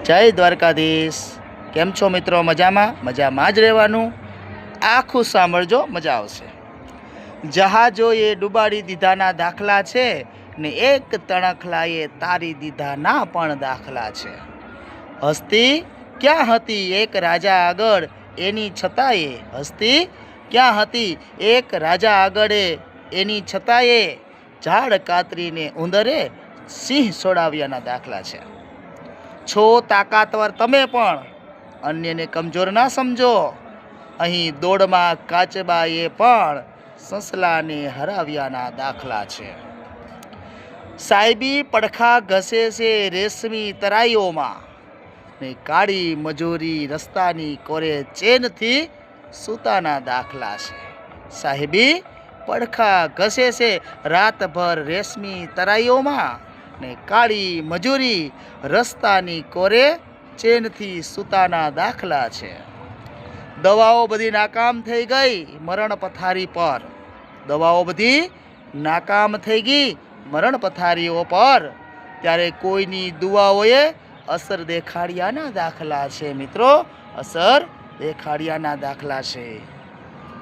જય દ્વારકાધીશ। કેમ છો મિત્રો? મજામાં જ રહેવાનું। આખું સાંભળજો, મજા આવશે। જહાજોએ ડૂબાડી દીધાના દાખલા છે ને એક તણખલાએ તારી દીધાના પણ દાખલા છે। હસ્તી ક્યાં હતી એક રાજા આગળ એની છતાંય, હસ્તી ક્યાં હતી એક રાજા આગળ એની છતાંય ઝાડ કાતરીને ઉંદરે સિંહ છોડાવ્યાના દાખલા છે। છો તાકાતવર તમે પણ અન્યને કમજોર ના સમજો। અહીં દોડમાં કાચબાએ પણ સસલાને હરાવ્યાના દાખલા છે। સાહેબી પડખા ઘસે છે રેશમી તરાઈઓમાં ને કાળી મજૂરી રસ્તાની કોરે ચેનથી સૂતાના દાખલા છે। સાહેબી પડખા ઘસે છે રાતભર રેશમી તરાઈઓમાં ને કાળી મજૂરી રસ્તાની કોરે ચેનથી સૂતાના દાખલા છે। દવાઓ બધી નાકામ થઈ ગઈ મરણ પથારી પર, દવાઓ બધી નાકામ થઈ ગઈ મરણ પથારીઓ પર, ત્યારે કોઈની દુઆઓએ અસર દેખાડ્યાના દાખલા છે। મિત્રો, અસર દેખાડ્યાના દાખલા છે।